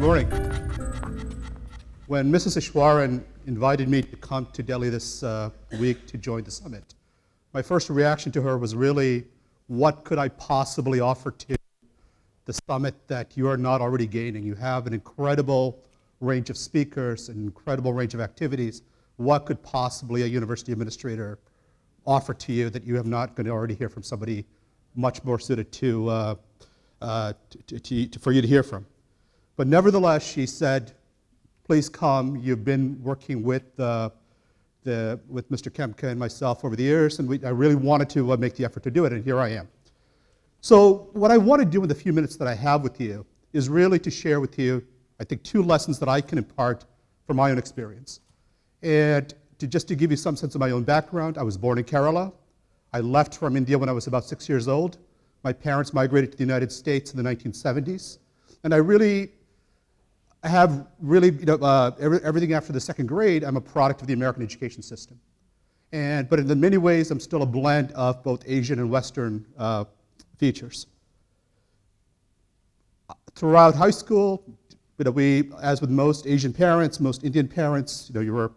morning. When Mrs. Ishwaran invited me to come to Delhi this week to join the summit, my first reaction to her was really, what could I possibly offer to the summit that you are not already gaining? You have an incredible range of speakers, an incredible range of activities. What could possibly a university administrator offer to you that you have not going to already hear from somebody much more suited for you to hear from? But nevertheless, she said, please come. You've been working with Mr. Kemke and myself over the years, and I really wanted to make the effort to do it, and here I am. So what I want to do in the few minutes that I have with you is really to share with you, I think, two lessons that I can impart from my own experience. And just to give you some sense of my own background, I was born in Kerala. I left from India when I was about 6 years old. My parents migrated to the United States in the 1970s. And I have really, everything after the second grade, I'm a product of the American education system. But in many ways, I'm still a blend of both Asian and Western features. Throughout high school, as with most Asian parents, most Indian parents, you were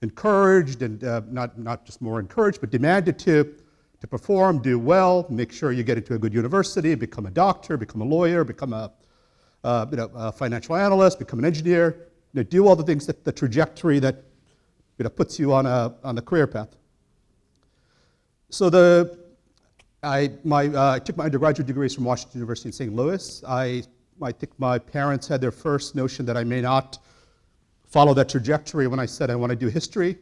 encouraged, and not just more encouraged, but demanded to perform, do well, make sure you get into a good university, become a doctor, become a lawyer, become a financial analyst, become an engineer, do all the things that the trajectory that puts you on the career path. So I took my undergraduate degrees from Washington University in St. Louis. I think my parents had their first notion that I may not follow that trajectory when I said I want to do history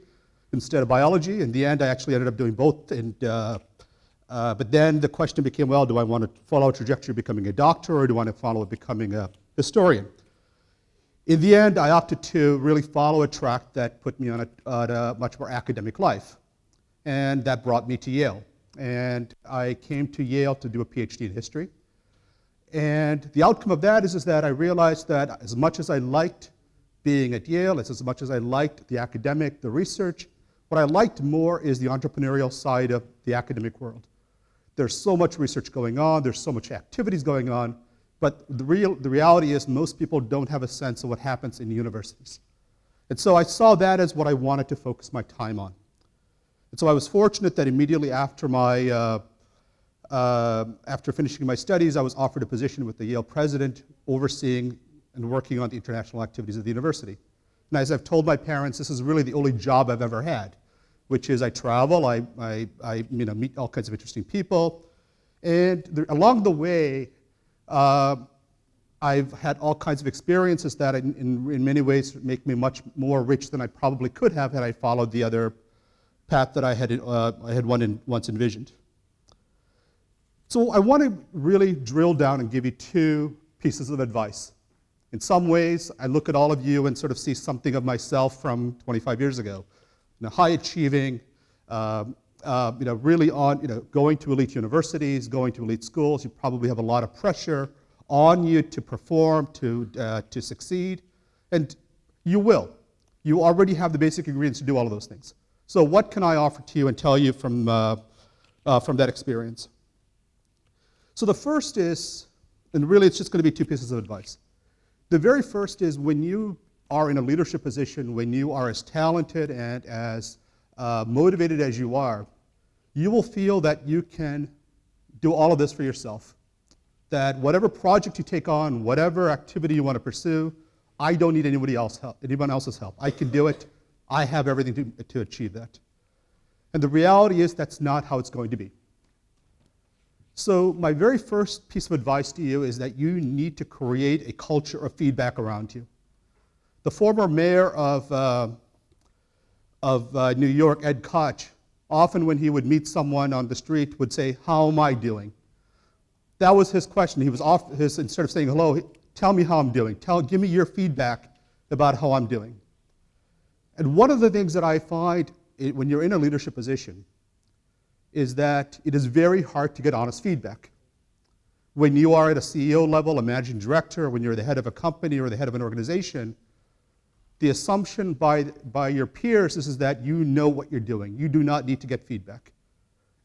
instead of biology. In the end, I actually ended up doing both. But then the question became, well, do I want to follow a trajectory of becoming a doctor, or do I want to follow becoming a historian? In the end, I opted to really follow a track that put me on a much more academic life. And that brought me to Yale. And I came to Yale to do a PhD in history. And the outcome of that is that I realized that as much as I liked being at Yale, as much as I liked the academic, the research, what I liked more is the entrepreneurial side of the academic world. There's so much research going on, there's so much activities going on, but the reality is most people don't have a sense of what happens in universities. And so I saw that as what I wanted to focus my time on. And so I was fortunate that immediately after after finishing my studies, I was offered a position with the Yale president overseeing and working on the international activities of the university. And as I've told my parents, this is really the only job I've ever had, which is I travel, I meet all kinds of interesting people, and along the way, I've had all kinds of experiences that in many ways make me much more rich than I probably could have had I followed the other path that I had once envisioned. So I want to really drill down and give you two pieces of advice. In some ways, I look at all of you and sort of see something of myself from 25 years ago. High achieving, really going to elite universities, going to elite schools. You probably have a lot of pressure on you to perform, to succeed, and you will. You already have the basic ingredients to do all of those things. So what can I offer to you and tell you from that experience? So the first is, and really it's just going to be two pieces of advice. The very first is when you are in a leadership position, when you are as talented and as motivated as you are, you will feel that you can do all of this for yourself. That whatever project you take on, whatever activity you want to pursue, I don't need anyone else's help. I can do it. I have everything to achieve that. And the reality is that's not how it's going to be. So my very first piece of advice to you is that you need to create a culture of feedback around you. The former mayor of New York, Ed Koch, often when he would meet someone on the street would say, "How am I doing?" That was his question. He was instead of saying hello, tell me how I'm doing. Give me your feedback about how I'm doing. And one of the things that I find when you're in a leadership position is that it is very hard to get honest feedback. When you are at a CEO level, a managing director, when you're the head of a company or the head of an organization, the assumption by your peers is that you know what you're doing. You do not need to get feedback.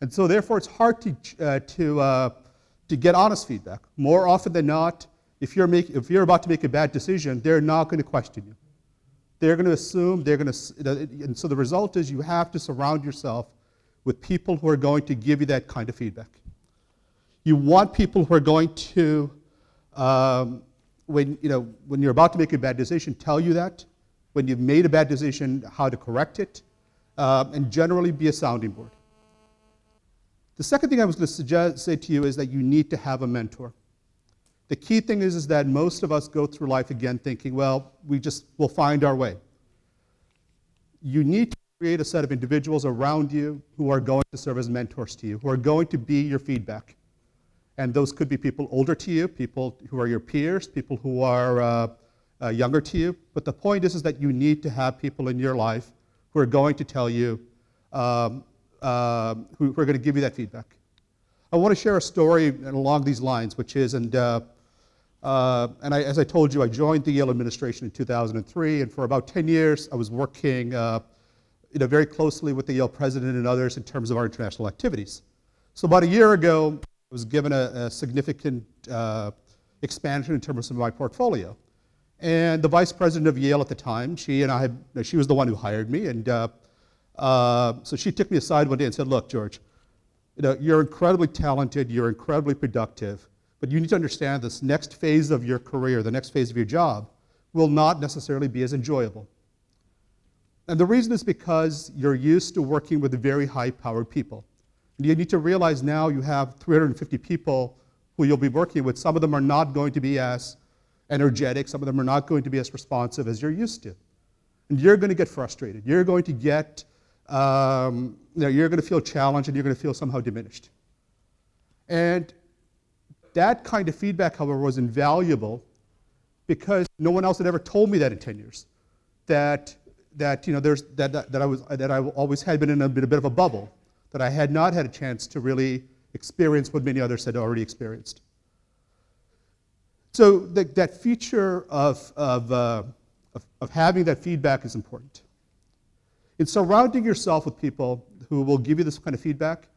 And so therefore it's hard to get honest feedback. More often than not, If you're about to make a bad decision, they're not going to question you. They're going to assume, and so the result is you have to surround yourself with people who are going to give you that kind of feedback. You want people who are going to, when you're about to make a bad decision, tell you that. When you've made a bad decision, how to correct it, and generally be a sounding board. The second thing I was going to say to you is that you need to have a mentor. The key thing is that most of us go through life again thinking, well, we'll find our way. You need to create a set of individuals around you who are going to serve as mentors to you, who are going to be your feedback. And those could be people older to you, people who are your peers, people who are younger to you. But the point is that you need to have people in your life who are going to tell you, who are going to give you that feedback. I want to share a story along these lines, which is, as I told you, I joined the Yale administration in 2003, and for about 10 years I was working very closely with the Yale president and others in terms of our international activities. So about a year ago, I was given a significant expansion in terms of my portfolio. And the vice president of Yale at the time, she was the one who hired me, and so she took me aside one day and said, look, George, you're incredibly talented, you're incredibly productive, but you need to understand this next phase of your career, the next phase of your job, will not necessarily be as enjoyable. And the reason is because you're used to working with very high-powered people. And you need to realize now you have 350 people who you'll be working with. Some of them are not going to be as energetic, some of them are not going to be as responsive as you're used to. And you're going to get frustrated. You're going to get, you're going to feel challenged and you're going to feel somehow diminished. And that kind of feedback, however, was invaluable because no one else had ever told me that in 10 years. That I always had been in a bit of a bubble, that I had not had a chance to really experience what many others had already experienced. So that feature of having that feedback is important. In surrounding yourself with people who will give you this kind of feedback,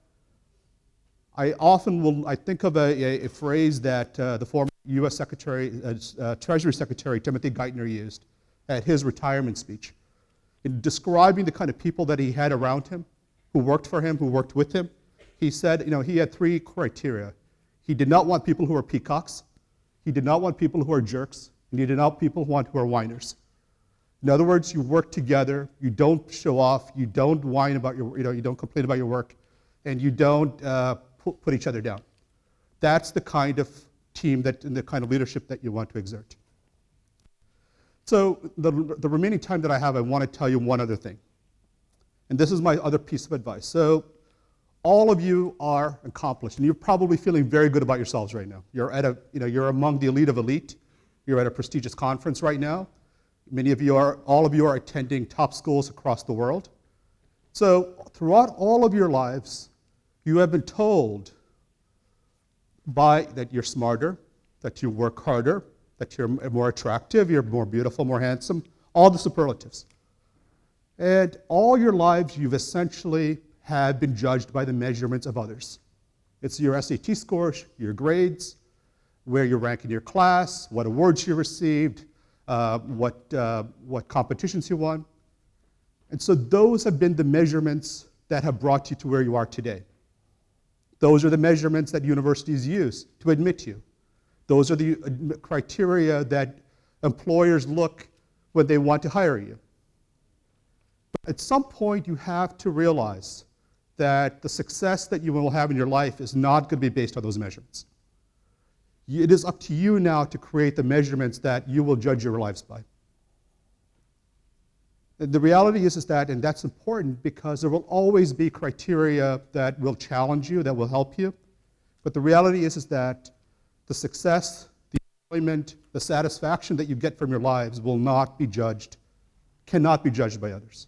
I think of a phrase that the former U.S. Treasury Secretary Timothy Geithner used at his retirement speech in describing the kind of people that he had around him, who worked for him, who worked with him. He said, he had 3 criteria. He did not want people who were peacocks. He did not want people who are jerks, and he did not want people who are whiners. In other words, you work together, you don't show off, you don't whine about you don't complain about your work, and you don't put each other down. That's the kind of team and the kind of leadership that you want to exert. So the remaining time that I have, I want to tell you one other thing. And this is my other piece of advice. So all of you are accomplished, and you're probably feeling very good about yourselves right now. You're among the elite of elite. You're at a prestigious conference right now. All of you are attending top schools across the world. So throughout all of your lives, you have been told that you're smarter, that you work harder, that you're more attractive, you're more beautiful, more handsome, all the superlatives. And all your lives, you've essentially have been judged by the measurements of others. It's your SAT scores, your grades, where you rank in your class, what awards you received, what competitions you won. And so those have been the measurements that have brought you to where you are today. Those are the measurements that universities use to admit you. Those are the criteria that employers look when they want to hire you. But at some point, you have to realize that the success that you will have in your life is not going to be based on those measurements. It is up to you now to create the measurements that you will judge your lives by. And the reality is that, and that's important because there will always be criteria that will challenge you, that will help you. But the reality is that the success, the enjoyment, the satisfaction that you get from your lives will not be judged, cannot be judged by others.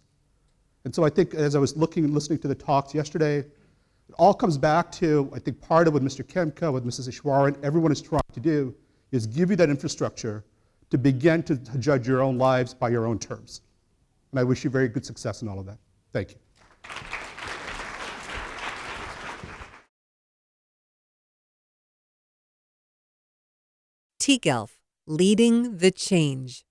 And so I think as I was listening to the talks yesterday, it all comes back to, I think part of what Mr. Kemka, what Mrs. Ishwaran, everyone is trying to do is give you that infrastructure to begin to judge your own lives by your own terms. And I wish you very good success in all of that. Thank you. tGELF, leading the change.